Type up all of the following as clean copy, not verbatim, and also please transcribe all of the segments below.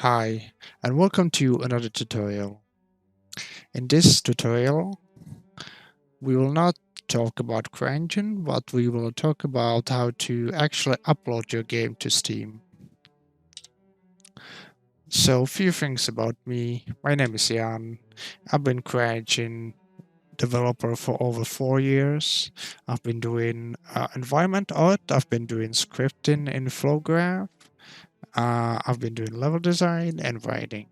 Hi, and welcome to another tutorial. In this tutorial, we will not talk about CryEngine, but we will talk about how to actually upload your game to Steam. So, a few things about me. My name is Jan. I've been CryEngine developer for over 4 years. I've been doing environment art. I've been doing scripting in Flowgraph. I've been doing level design and writing.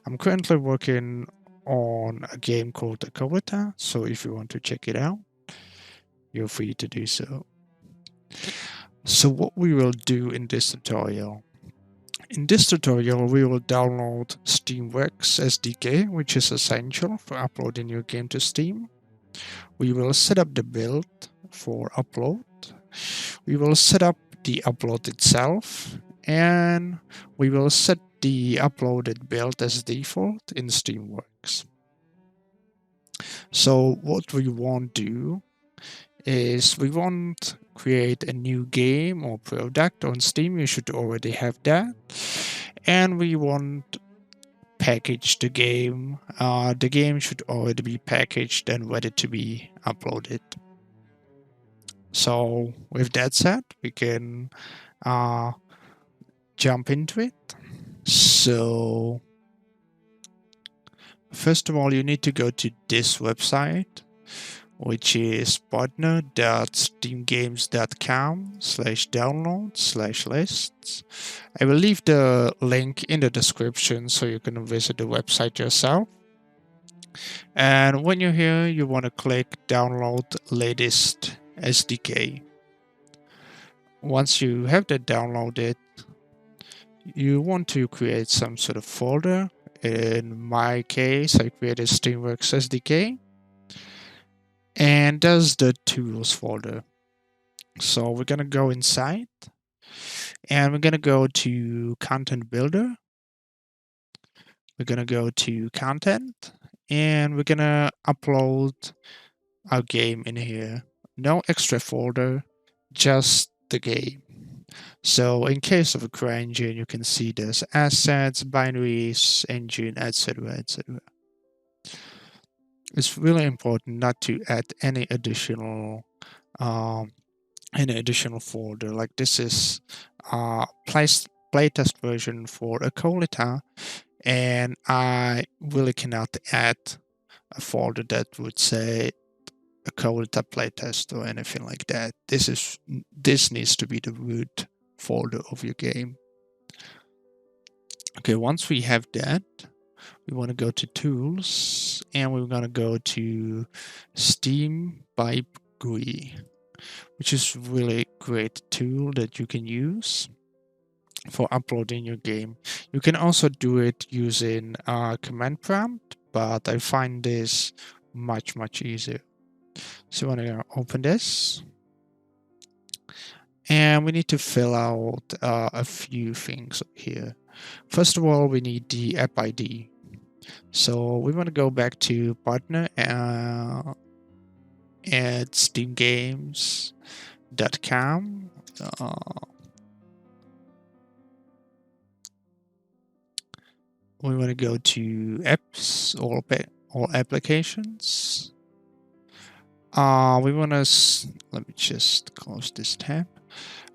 I'm currently working on a game called Akolita, so if you want to check it out, you're free to do so. So what we will do in this tutorial we will download Steamworks SDK, which is essential for uploading your game to Steam. We will set up the build for upload. We will set up the upload itself, and we will set the uploaded build as default in Steamworks. So what we won't do is we won't create a new game or product on Steam. You should already have that. And we won't package the game. The game should already be packaged and ready to be uploaded. So with that said, we can jump into it. So first of all, you need to go to this website, which is partner.steamgames.com/download/lists. I will leave the link in the description so you can visit the website yourself. And when you're here, you want to click download latest SDK. Once you have that downloaded, you want to create some sort of folder. In my case, I created Steamworks SDK. And there's the tools folder. So we're going to go inside and we're going to go to content builder. We're going to go to content and we're going to upload our game in here. No extra folder, just the game. So in case of a CryEngine, you can see there's assets, binaries, engine, etc., etc. It's really important not to add any additional folder. Like this is playtest version for Akolita, and I really cannot add a folder that would say Akolita playtest or anything like that. This needs to be the root folder of your game. Okay, once we have that, we want to go to tools and we're going to go to Steam Pipe GUI, which is really great tool that you can use for uploading your game. You can also do it using command prompt, but I find this much easier. So I'm going to open this. And we need to fill out a few things here. First of all, we need the app ID. So we want to go back to partner at steamgames.com. We want to go to apps, all applications. We want to, let me just close this tab.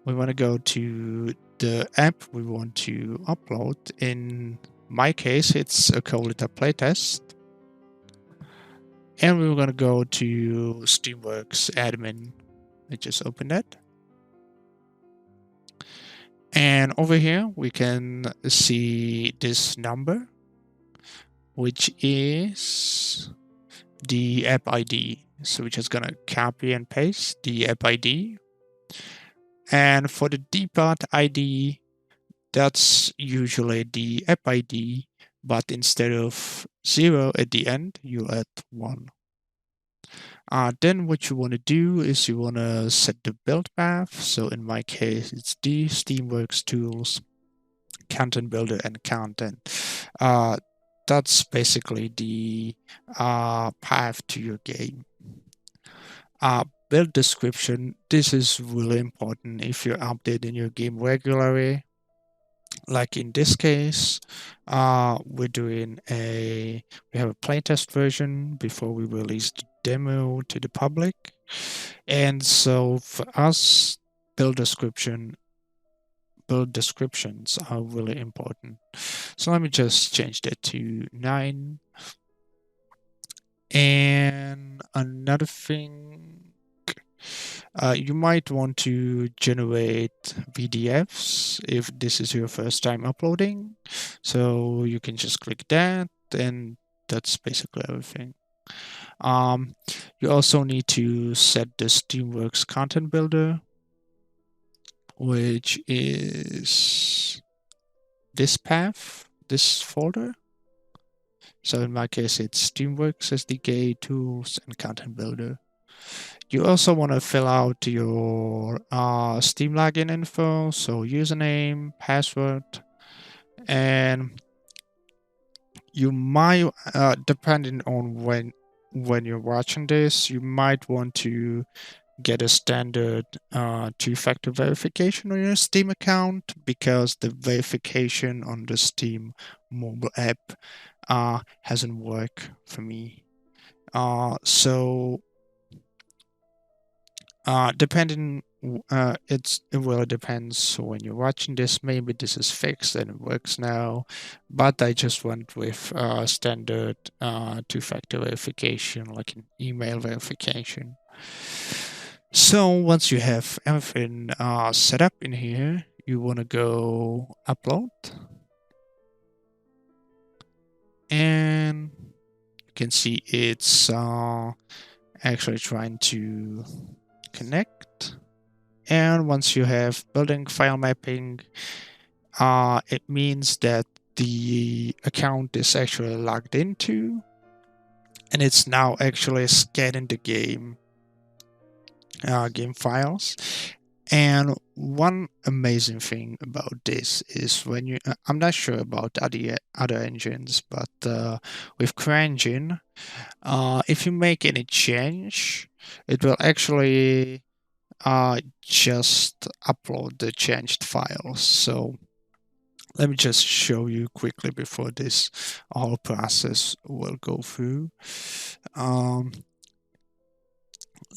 We want to go to the app we want to upload. In my case, it's Akolita playtest. And we're going to go to Steamworks admin. I just opened that. And over here, we can see this number, which is the app ID. So we're just going to copy and paste the app ID. And for the depart ID, that's usually the app ID, but instead of 0 at the end, you add 1. Then what you want to do is you want to set the build path. So in my case, it's the Steamworks tools, content builder, and content. That's basically the path to your game. Build description. This is really important if you're updating your game regularly. Like in this case, we have a playtest version before we release the demo to the public. And so for us, build descriptions are really important. So let me just change that to 9. And another thing, you might want to generate VDFs if this is your first time uploading. So you can just click that, and that's basically everything. You also need to set the Steamworks content builder, which is this path, this folder. So in my case, it's Steamworks SDK, tools, and content builder. You also want to fill out your Steam login info, so username, password, and you might, depending on when you're watching this, you might want to get a standard two-factor verification on your Steam account, because the verification on the Steam mobile app hasn't worked for me. So depending, it really depends when you're watching this. Maybe this is fixed and it works now, but I just went with standard two-factor verification, like an email verification. So once you have everything set up in here, you want to go upload, and you can see it's actually trying to connect. And once you have building file mapping, it means that the account is actually logged into, and it's now actually scanning the game files. And one amazing thing about this is when you, I'm not sure about other engines, but with CryEngine, if you make any change, it will actually just upload the changed files. So let me just show you quickly before this whole process will go through.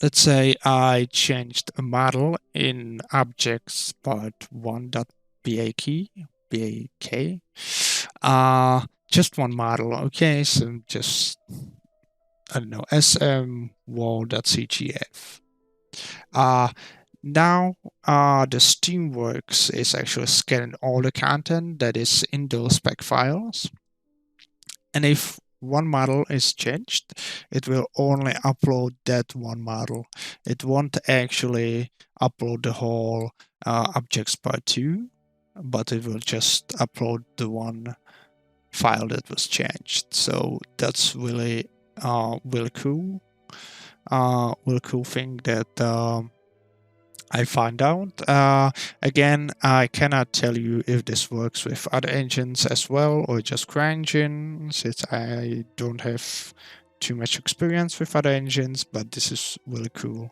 Let's say I changed a model in objects part 1.bak. Just one model, okay? So just, I don't know, smwall.cgf. Now, the Steamworks is actually scanning all the content that is in those spec files. And if one model is changed, it will only upload that one model. It won't actually upload the whole objects part 2, but it will just upload the one file that was changed. So that's really really cool. Really cool thing that I find out. Again, I cannot tell you if this works with other engines as well or just CryEngine, since I don't have too much experience with other engines, but this is really cool.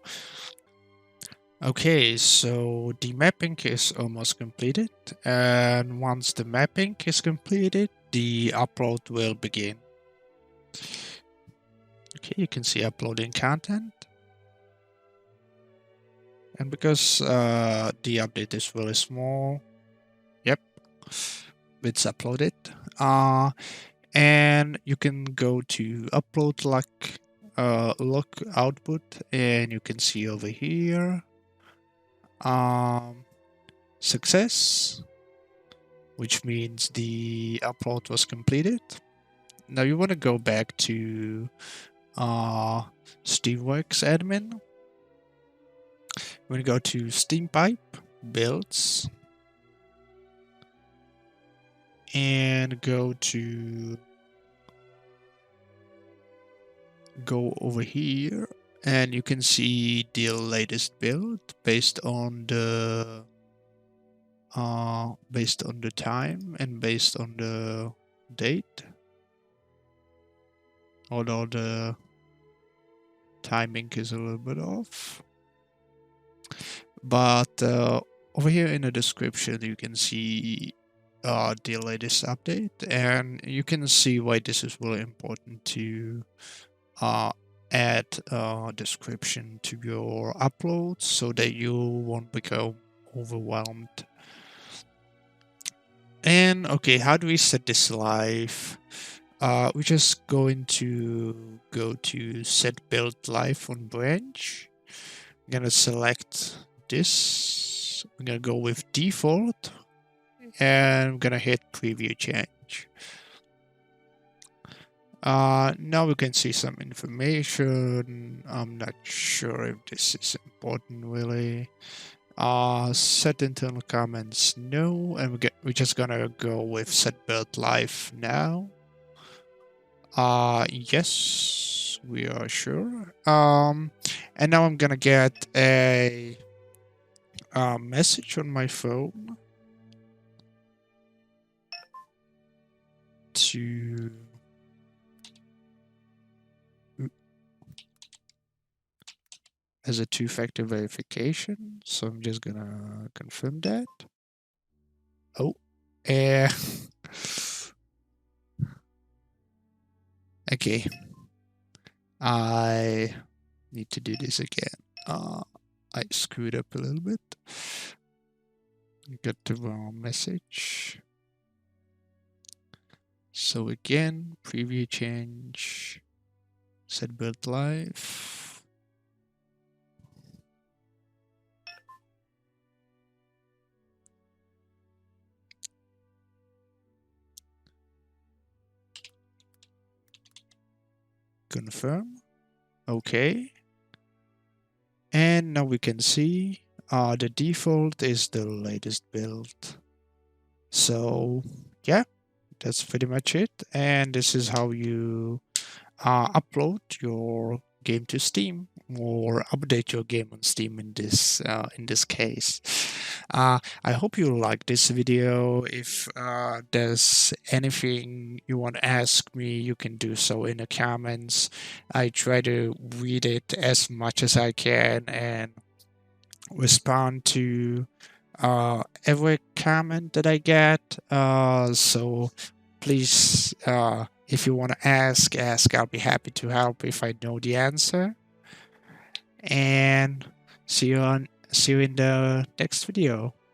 Okay, so the mapping is almost completed, and once the mapping is completed, the upload will begin. Okay, you can see uploading content. And because the update is really small, yep, it's uploaded. And you can go to upload look output, and you can see over here success, which means the upload was completed. Now you want to go back to Steamworks admin. We're going to go to SteamPipe, builds, and go over here, and you can see the latest build based on the time and based on the date. Although the timing is a little bit off. But over here in the description, you can see the latest update, and you can see why this is really important to add a description to your uploads so that you won't become overwhelmed. And okay, how do we set this live? We're just going to go to set build live on branch. I'm gonna select this. I'm gonna go with default, and I'm gonna hit preview change. Now we can see some information. I'm not sure if this is important really. Set internal comments no, and we're just gonna go with set build live now. Yes, we are sure. And now I'm gonna get a message on my phone to as a two-factor verification. So I'm just gonna confirm that. Oh, okay. I need to do this again. I screwed up a little bit. Got the wrong message. So again, preview change, set build live. Confirm. Okay. And now we can see the default is the latest build. So yeah, that's pretty much it. And this is how you upload your game to Steam or update your game on Steam in this case. I hope you like this video. If there's anything you want to ask me, you can do so in the comments. I try to read it as much as I can and respond to every comment that I get. So please, if you want to ask. I'll be happy to help if I know the answer. And see you in the next video.